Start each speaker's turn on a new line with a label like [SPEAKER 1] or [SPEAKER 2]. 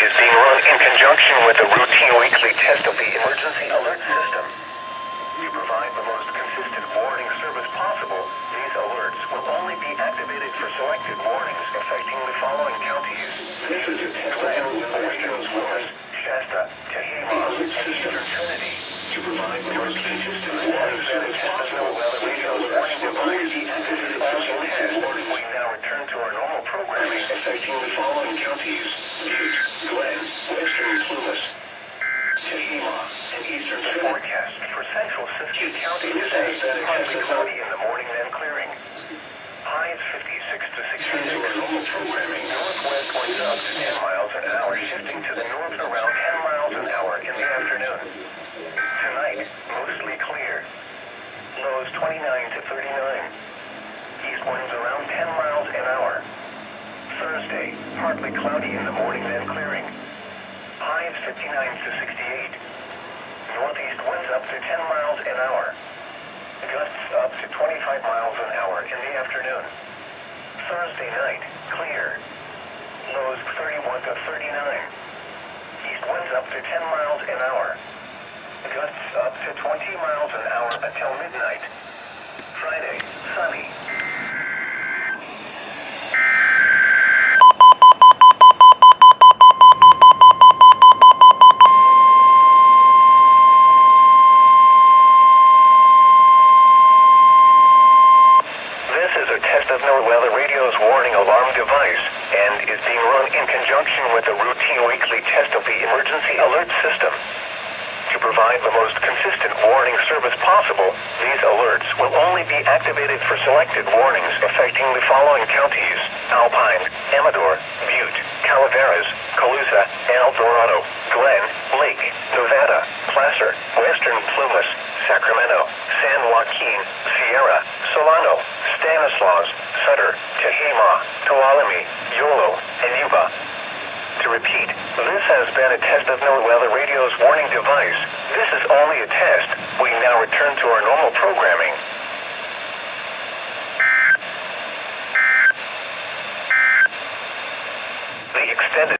[SPEAKER 1] is being run in conjunction with a routine weekly test of the emergency alert system. To provide the most consistent warning service possible, these alerts will only be activated for selected warnings affecting the following counties: Glen, Western Swiss, Shasta, Tehama, and Eastern Trinity. To provide the most consistent warnings that attest to NOAA radio's warning device deactivated all test, we now return to our normal programming affecting the following counties: Butte, Glen, Western Plumas, Tehama, and Eastern Trinity. Forecast for central Siskiyou County today: partly cloudy in the morning, then clearing. Highs 56 to 66. Normal programming. Northwest winds up to 10 miles an hour, shifting to the north around 10 miles an hour in the afternoon. Tonight, mostly clear. Lows 29 to 39. East winds around 10 miles an hour. Thursday, partly cloudy in the morning, then clearing. Highs 59 to 68. Northeast winds up to 10 miles an hour. Gusts up to 25 miles an hour in the afternoon. Thursday night, clear. Lows 31 to 39. East winds up to 10 miles an hour. Gusts up to 20 miles an hour until midnight. Friday, sunny. Of NOAA radio's warning alarm device and is being run in conjunction with a routine weekly test of the emergency alert system. To provide the most consistent warning service possible, these alerts will only be activated for selected warnings affecting the following counties: Alpine, Amador, Butte, Calaveras, Colusa, El Dorado, Glen, Lake, Nevada, Placer, Western Plumas, Sacramento, San Joaquin, Sierra, Solano, Stanislaus, Sutter, Tehama, Tuolumne, Yolo, and Yuba. To repeat, this has been a test of NOAA radio's warning device. This is only a test. We now return to our normal programming. The extended